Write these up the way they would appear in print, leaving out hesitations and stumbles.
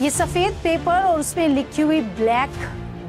ये सफेद पेपर और उसमें लिखी हुई ब्लैक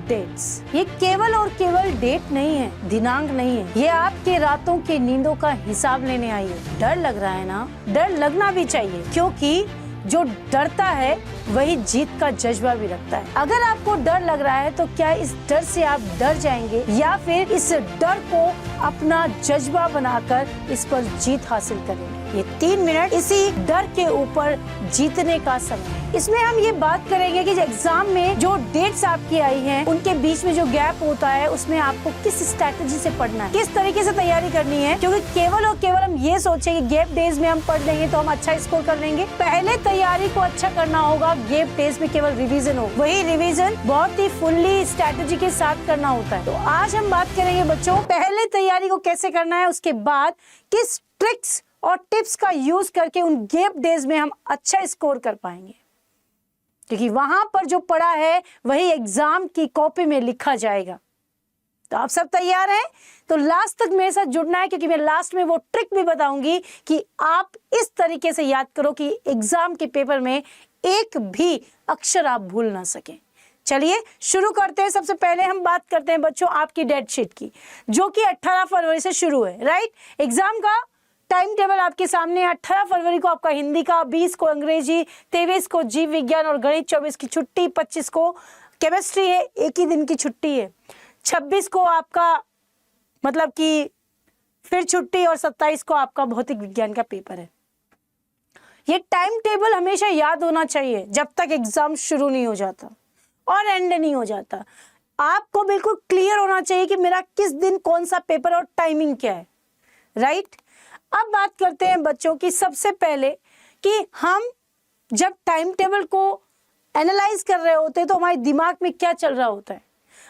डेट्स, ये केवल और केवल डेट नहीं है, दिनांक नहीं है, ये आपके रातों की नींदों का हिसाब लेने आई है। डर लग रहा है ना? डर लगना भी चाहिए, क्योंकि जो डरता है वही जीत का जज्बा भी रखता है। अगर आपको डर लग रहा है तो क्या इस डर से आप डर जाएंगे या फिर इस डर को अपना जज्बा बनाकर इस पर जीत हासिल करेंगे? ये 3 मिनट इसी डर के ऊपर जीतने का समय है। इसमें हम ये बात करेंगे कि एग्जाम में जो डेट्स आपकी आई हैं, उनके बीच में जो गैप होता है उसमें आपको किस स्ट्रैटेजी से पढ़ना है, किस तरीके से तैयारी करनी है। क्योंकि केवल और केवल हम ये सोचें कि गैप डेज में हम पढ़ लेंगे तो हम अच्छा स्कोर कर लेंगे। पहले तैयारी को अच्छा करना होगा, गैप डेज में केवल रिवीजन हो, वही रिवीजन बहुत ही फुल्ली स्ट्रैटेजी के साथ करना होता है। तो आज हम बात करेंगे बच्चों, पहले तैयारी को कैसे करना है, उसके बाद किस ट्रिक्स और टिप्स का यूज करके उन गैप डेज में हम अच्छा स्कोर कर पाएंगे, क्योंकि वहां पर जो पढ़ा है वही एग्जाम की कॉपी में लिखा जाएगा। तो आप सब तैयार हैं? तो लास्ट तक मेरे साथ जुड़ना है, क्योंकि मैं लास्ट में वो ट्रिक भी बताऊंगी कि आप इस तरीके से याद करो कि एग्जाम के पेपर में एक भी अक्षर आप भूल ना सके। चलिए शुरू करते हैं। सबसे पहले हम बात करते हैं बच्चों आपकी डेट शीट की, जो कि 18 फरवरी से शुरू है। राइट, एग्जाम का टाइम टेबल आपके सामने। 18 फरवरी को आपका हिंदी का, 20 को अंग्रेजी, 23 को जीव विज्ञान और गणित, 24 की छुट्टी, 25 को केमिस्ट्री है, एक ही दिन की छुट्टी है, 26 को आपका मतलब कि फिर छुट्टी और 27 को आपका भौतिक विज्ञान का पेपर है। ये टाइम टेबल हमेशा याद होना चाहिए जब तक एग्जाम शुरू नहीं हो जाता और एंड नहीं हो जाता। आपको बिल्कुल क्लियर होना चाहिए कि मेरा किस दिन कौन सा पेपर और टाइमिंग क्या है। राइट, अब बात करते हैं बच्चों की सबसे पहले कि हम जब टाइम टेबल को एनालाइज कर रहे होते हैं तो हमारे दिमाग में क्या चल रहा होता है,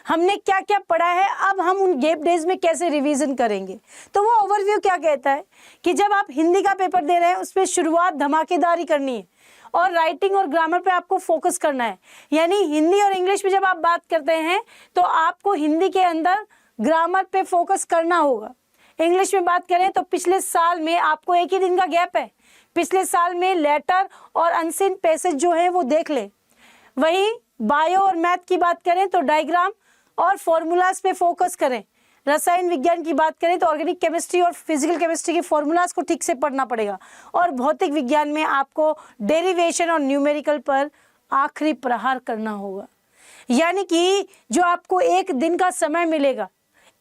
हमने क्या क्या पढ़ा है, अब हम उन गैप डेज में कैसे रिवीजन करेंगे। तो वो ओवरव्यू क्या कहता है कि जब आप हिंदी का पेपर दे रहे हैं उसमें शुरुआत धमाकेदारी करनी है और राइटिंग और ग्रामर पे आपको फोकस करना है। यानी हिंदी और इंग्लिश में जब आप बात करते हैं तो आपको हिंदी के अंदर ग्रामर पे फोकस करना होगा। इंग्लिश में बात करें तो पिछले साल में आपको एक ही दिन का गैप है, पिछले साल में लेटर और अनसीन पैसेज जो है वो देख ले। वहीं बायो और मैथ की बात करें तो डायग्राम और फॉर्मूलाज पे फोकस करें। रसायन विज्ञान की बात करें तो ऑर्गेनिक केमिस्ट्री और फिजिकल केमिस्ट्री के फॉर्मूलाज को ठीक से पढ़ना पड़ेगा। और भौतिक विज्ञान में आपको डेरिवेशन और न्यूमेरिकल पर आखिरी प्रहार करना होगा। यानी कि जो आपको एक दिन का समय मिलेगा,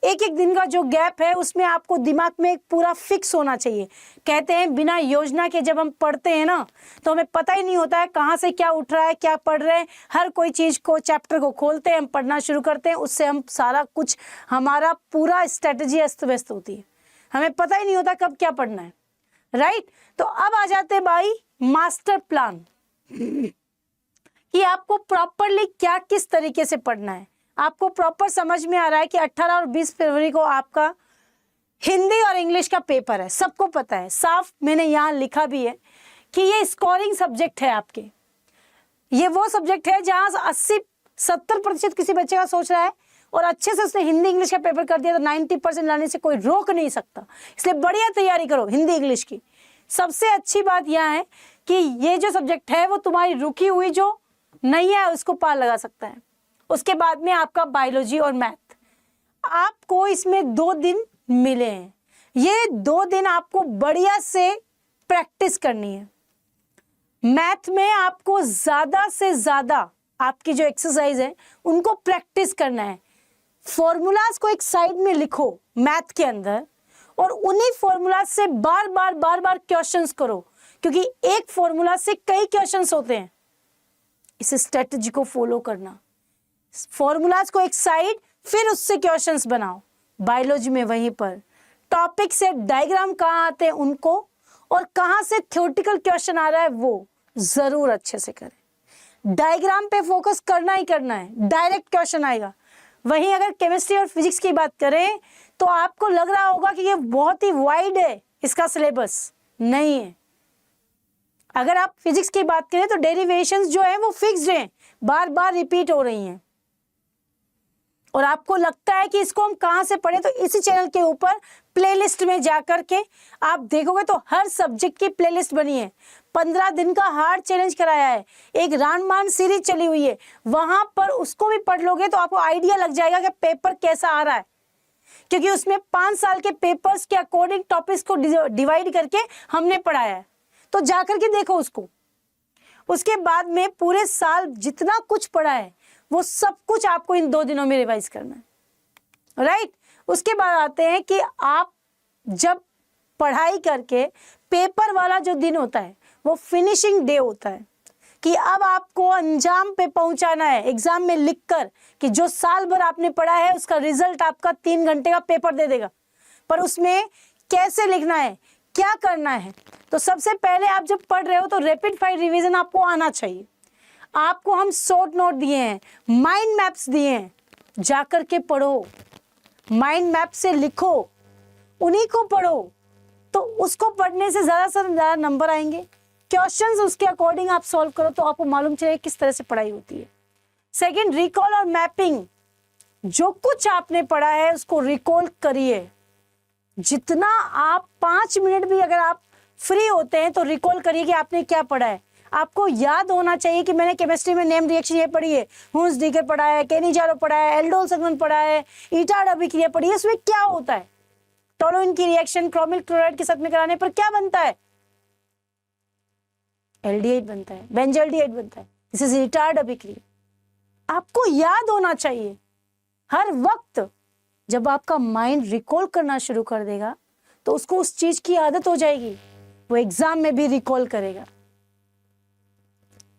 एक एक दिन का जो गैप है उसमें आपको दिमाग में एक पूरा फिक्स होना चाहिए। कहते हैं बिना योजना के जब हम पढ़ते हैं ना तो हमें पता ही नहीं होता है कहाँ से क्या उठ रहा है, क्या पढ़ रहे हैं। हर कोई चीज़ को, चैप्टर को खोलते हैं, हम पढ़ना शुरू करते हैं, उससे हम सारा कुछ, हमारा पूरा स्ट्रेटजी अस्त व्यस्त होती है, हमें पता ही नहीं होता कब क्या पढ़ना है। राइट, तो अब आ जाते हैं भाई मास्टर प्लान कि आपको प्रॉपरली क्या किस तरीके से पढ़ना है। आपको प्रॉपर समझ में आ रहा है कि 18 और 20 फरवरी को आपका हिंदी और इंग्लिश का पेपर है, सबको पता है, साफ मैंने यहाँ लिखा भी है कि ये स्कोरिंग सब्जेक्ट है आपके। ये वो सब्जेक्ट है जहाँ 80-70% किसी बच्चे का सोच रहा है और अच्छे से उसने हिंदी इंग्लिश का पेपर कर दिया तो 90% लाने से कोई रोक नहीं सकता। इसलिए बढ़िया तैयारी करो हिंदी इंग्लिश की। सबसे अच्छी बात यह है कि ये जो सब्जेक्ट है वो तुम्हारी रुकी हुई जो नैया है उसको पार लगा सकता है। उसके बाद में आपका बायोलॉजी और मैथ, आपको इसमें 2 दिन मिले हैं। ये 2 दिन आपको बढ़िया से प्रैक्टिस करनी है। मैथ में आपको ज्यादा से ज्यादा आपकी जो एक्सरसाइज है उनको प्रैक्टिस करना है। फॉर्मूलाज को एक साइड में लिखो मैथ के अंदर और उन्हीं फॉर्मूलाज से बार बार क्वेश्चंस करो, क्योंकि एक फॉर्मूला से कई क्वेश्चंस होते हैं। इस स्ट्रेटजी को फॉलो करना, फॉर्मूलाज को एक साइड, फिर उससे क्वेश्चंस बनाओ। बायोलॉजी में वहीं पर टॉपिक से डायग्राम कहाँ आते हैं उनको और कहाँ से थ्योरेटिकल क्वेश्चन आ रहा है वो जरूर अच्छे से करें। डायग्राम पे फोकस करना ही करना है, डायरेक्ट क्वेश्चन आएगा। वहीं अगर केमिस्ट्री और फिजिक्स की बात करें तो आपको लग रहा होगा कि ये बहुत ही वाइड है, इसका सिलेबस नहीं है। अगर आप फिजिक्स की बात करें तो डेरिवेशंस जो है वो फिक्स्ड हैं, बार बार रिपीट हो रही हैं और आपको लगता है कि इसको हम कहाँ से पढ़ें, तो इसी चैनल के ऊपर प्लेलिस्ट में जाकर के आप देखोगे तो हर सब्जेक्ट की प्लेलिस्ट बनी है। 15 दिन का हार्ड चैलेंज कराया है, एक रामबाण सीरीज चली हुई है, वहां पर उसको भी पढ़ लोगे तो आपको आइडिया लग जाएगा कि पेपर कैसा आ रहा है, क्योंकि उसमें 5 साल के पेपर्स के अकॉर्डिंग टॉपिक्स को डिवाइड करके हमने पढ़ाया है। तो जाकर के देखो उसको। उसके बाद में पूरे साल जितना कुछ पढ़ा है वो सब कुछ आपको इन 2 दिनों में रिवाइज करना है, राइट। उसके बाद आते हैं कि आप जब पढ़ाई करके पेपर वाला जो दिन होता है वो फिनिशिंग डे होता है, कि अब आपको अंजाम पे पहुंचाना है एग्जाम में लिखकर कि जो साल भर आपने पढ़ा है उसका रिजल्ट आपका 3 घंटे का पेपर दे देगा। पर उसमें कैसे लिखना है, क्या करना है, तो सबसे पहले आप जब पढ़ रहे हो तो रैपिड फायर रिवीजन आपको आना चाहिए। आपको हम शॉर्ट नोट दिए हैं, माइंड मैप्स दिए हैं, जाकर के पढ़ो, माइंड मैप से लिखो, उन्हीं को पढ़ो, तो उसको पढ़ने से ज्यादा नंबर आएंगे। क्वेश्चंस उसके अकॉर्डिंग आप सॉल्व करो तो आपको मालूम चलेगा किस तरह से पढ़ाई होती है। सेकंड, रिकॉल और मैपिंग। जो कुछ आपने पढ़ा है उसको रिकॉल करिए। जितना आप 5 मिनट भी अगर आप फ्री होते हैं तो रिकॉल करिए कि आपने क्या पढ़ा है। आपको याद होना चाहिए कि मैंने केमिस्ट्री में नेम रिएक्शन ये पढ़ी है, हुंस डीकर पढ़ा है, केनिजारो पढ़ा है, एल्डोल संघनन पढ़ा है, ईटाड अभिक्रिया पढ़ी है, उसमें क्या होता है, टोलुइन की रिएक्शन क्रोमिल क्लोराइड के साथ में कराने पर क्या बनता है, एल्डिहाइड बनता है, बेंजल्डिहाइड बनता है, दिस इज ईटाड अभिक्रिया। आपको याद होना चाहिए हर वक्त। जब आपका माइंड रिकॉल करना शुरू कर देगा तो उसको उस चीज की आदत हो जाएगी, वो एग्जाम में भी रिकॉल करेगा।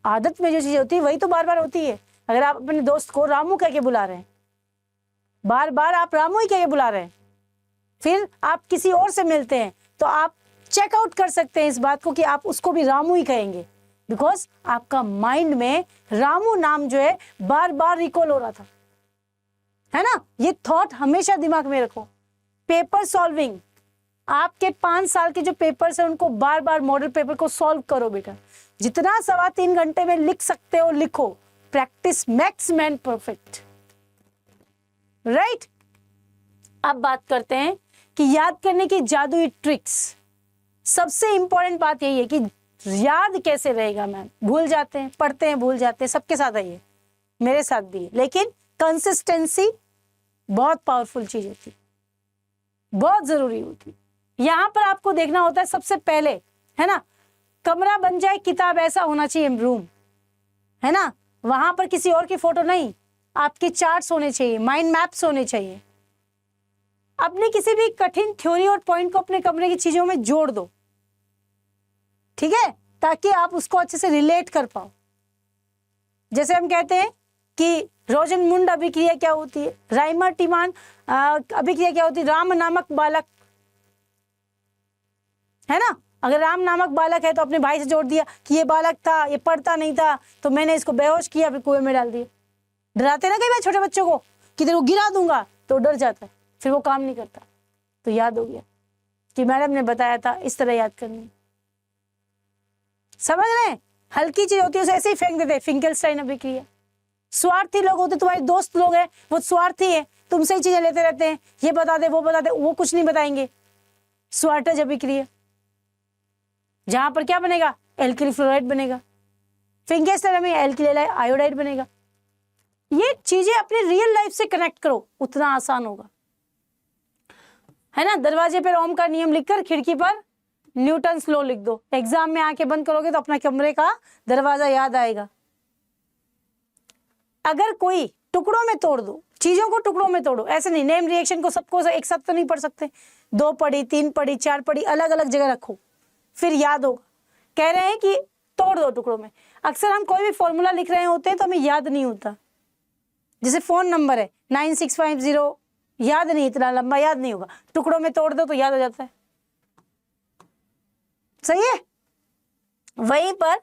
आदत में जो चीज होती है वही तो बार बार होती है। अगर आप अपने दोस्त को रामू कह के बुला रहे हैं, बार बार आप रामू ही कह के बुला रहे हैं, फिर आप किसी और से मिलते हैं तो आप चेकआउट कर सकते हैं इस बात को कि आप उसको भी रामू ही कहेंगे, बिकॉज आपका माइंड में रामू नाम जो है बार बार रिकॉल हो रहा था, है ना। ये थॉट हमेशा दिमाग में रखो। पेपर सॉल्विंग, आपके 5 साल के जो पेपर्स हैं उनको बार बार मॉडल पेपर को सॉल्व करो बेटा। जितना 3.25 घंटे में लिख सकते हो लिखो। Practice makes man perfect, right. अब बात करते हैं कि याद करने की जादुई ट्रिक्स। सबसे इंपॉर्टेंट बात यही है कि याद कैसे रहेगा मैम, भूल जाते हैं, पढ़ते हैं भूल जाते हैं, सबके साथ है ये, मेरे साथ भी है। लेकिन कंसिस्टेंसी बहुत पावरफुल चीज होती है, बहुत जरूरी होती है। यहां पर आपको देखना होता है सबसे पहले, है ना, कमरा बन जाए किताब ऐसा होना चाहिए रूम, है ना। वहां पर किसी और की फोटो नहीं, आपके चार्ट्स होने चाहिए, माइंड मैप्स होने चाहिए। अपनी किसी भी कठिन थ्योरी और पॉइंट को अपने कमरे की चीजों में जोड़ दो, ठीक है, ताकि आप उसको अच्छे से रिलेट कर पाओ। जैसे हम कहते हैं कि रोजनमुंड अभिक्रिया क्या होती है, राइमर टीमान अभिक्रिया क्या होती है, राम नामक बालक, है ना। अगर राम नामक बालक है तो अपने भाई से जोड़ दिया कि ये बालक था, ये पढ़ता नहीं था, तो मैंने इसको बेहोश किया, फिर कुएं में डाल दिया। डराते ना कई बार छोटे बच्चों को कि तेरे को गिरा दूंगा, तो डर जाता है, फिर वो काम नहीं करता। तो याद हो गया कि मैडम ने बताया था इस तरह याद करनी। समझ रहे हैं, हल्की चीज होती है उसे ऐसे ही फेंक देते। फिंकेलस्टाइन अभिक्रिया। स्वार्थी लोग होते, तुम्हारे दोस्त लोग हैं वो स्वार्थी है, तुमसे ही चीजें लेते रहते हैं, ये बता दे वो बता दे, वो कुछ नहीं बताएंगे। स्वार्टज अभिक्रिया, जहां पर क्या बनेगा, एल्किल फ्लोराइड बनेगा, फिंकेलस्टाइन में एल्किल आयोडाइड बनेगा। ये चीजें अपनी रियल लाइफ से कनेक्ट करो, उतना आसान होगा, है ना। दरवाजे पर ओम का नियम लिखकर खिड़की पर न्यूटन्स लॉ लिख दो। एग्जाम में आंखें बंद करोगे तो अपना कमरे का दरवाजा याद आएगा। अगर कोई टुकड़ों में तोड़ दो, चीजों को टुकड़ों में तोड़ो, ऐसे नहीं, नेम रिएक्शन को सबको एक साथ तो नहीं पढ़ सकते, 2 पढ़ी, 3 पढ़ी, 4 पढ़ी, अलग अलग जगह रखो, फिर याद होगा। कह रहे हैं कि तोड़ दो टुकड़ों में। अक्सर हम कोई भी फॉर्मूला लिख रहे होते हैं तो हमें याद नहीं होता। जैसे फोन नंबर है 9650, याद नहीं, इतना लंबा याद नहीं होगा, टुकड़ों में तोड़ दो तो याद हो जाता है। सही है। वहीं पर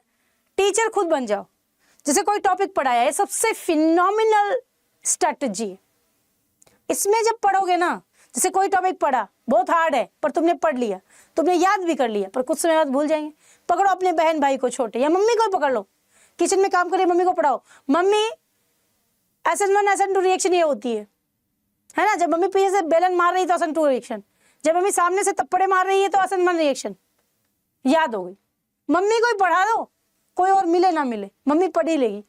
टीचर खुद बन जाओ। जैसे कोई टॉपिक पढ़ाया है, सबसे फिनोमिनल स्ट्रेटजी है। इसमें जब पढ़ोगे ना, जैसे कोई टॉपिक पढ़ा, बहुत हार्ड है पर तुमने पढ़ लिया, तुमने याद भी कर लिया, पर कुछ समय बाद भूल जाएंगे। पकड़ो अपने बहन भाई को छोटे, या मम्मी को पकड़ लो, किचन में काम करे, मम्मी को पढ़ाओ, मम्मी SN1 SN2 रिएक्शन ये होती है ना। जब मम्मी पीछे से बेलन मार रही तो SN2 रिएक्शन, जब मम्मी सामने से थप्पड़े मार रही है तो असंभव रिएक्शन याद हो गई। मम्मी को ही पढ़ा दो, कोई और मिले ना मिले, मम्मी पढ़ ही लेगी,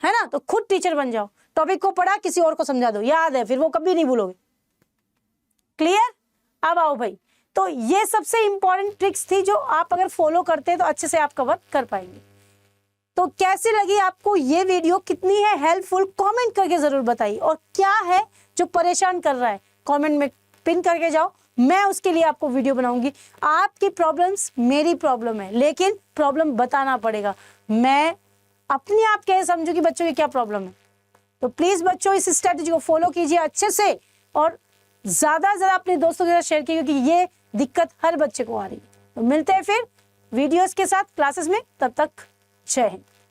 है ना। तो खुद टीचर बन जाओ, टॉपिक को पढ़ा किसी और को समझा दो, याद है, फिर वो कभी नहीं भूलोगे। क्लियर? अब आओ भाई, तो ये सबसे इंपॉर्टेंट ट्रिक्स थी जो आप अगर फॉलो करते हैं तो अच्छे से आप कवर कर पाएंगे। तो कैसी लगी आपको ये वीडियो, कितनी है हेल्पफुल, कमेंट करके जरूर बताइए। और क्या है जो परेशान कर रहा है, कमेंट में पिन करके जाओ, मैं उसके लिए आपको वीडियो बनाऊंगी। आपकी प्रॉब्लम्स मेरी प्रॉब्लम है, लेकिन प्रॉब्लम बताना पड़ेगा। मैं अपने आप कैसे समझूं कि बच्चों की क्या प्रॉब्लम है। तो प्लीज बच्चों इस स्ट्रेटेजी को फॉलो कीजिए अच्छे से, और ज्यादा से ज्यादा अपने दोस्तों के साथ शेयर कीजिए, क्योंकि ये दिक्कत हर बच्चे को आ रही है। तो मिलते हैं फिर वीडियोस के साथ क्लासेस में, तब तक जय हिंद।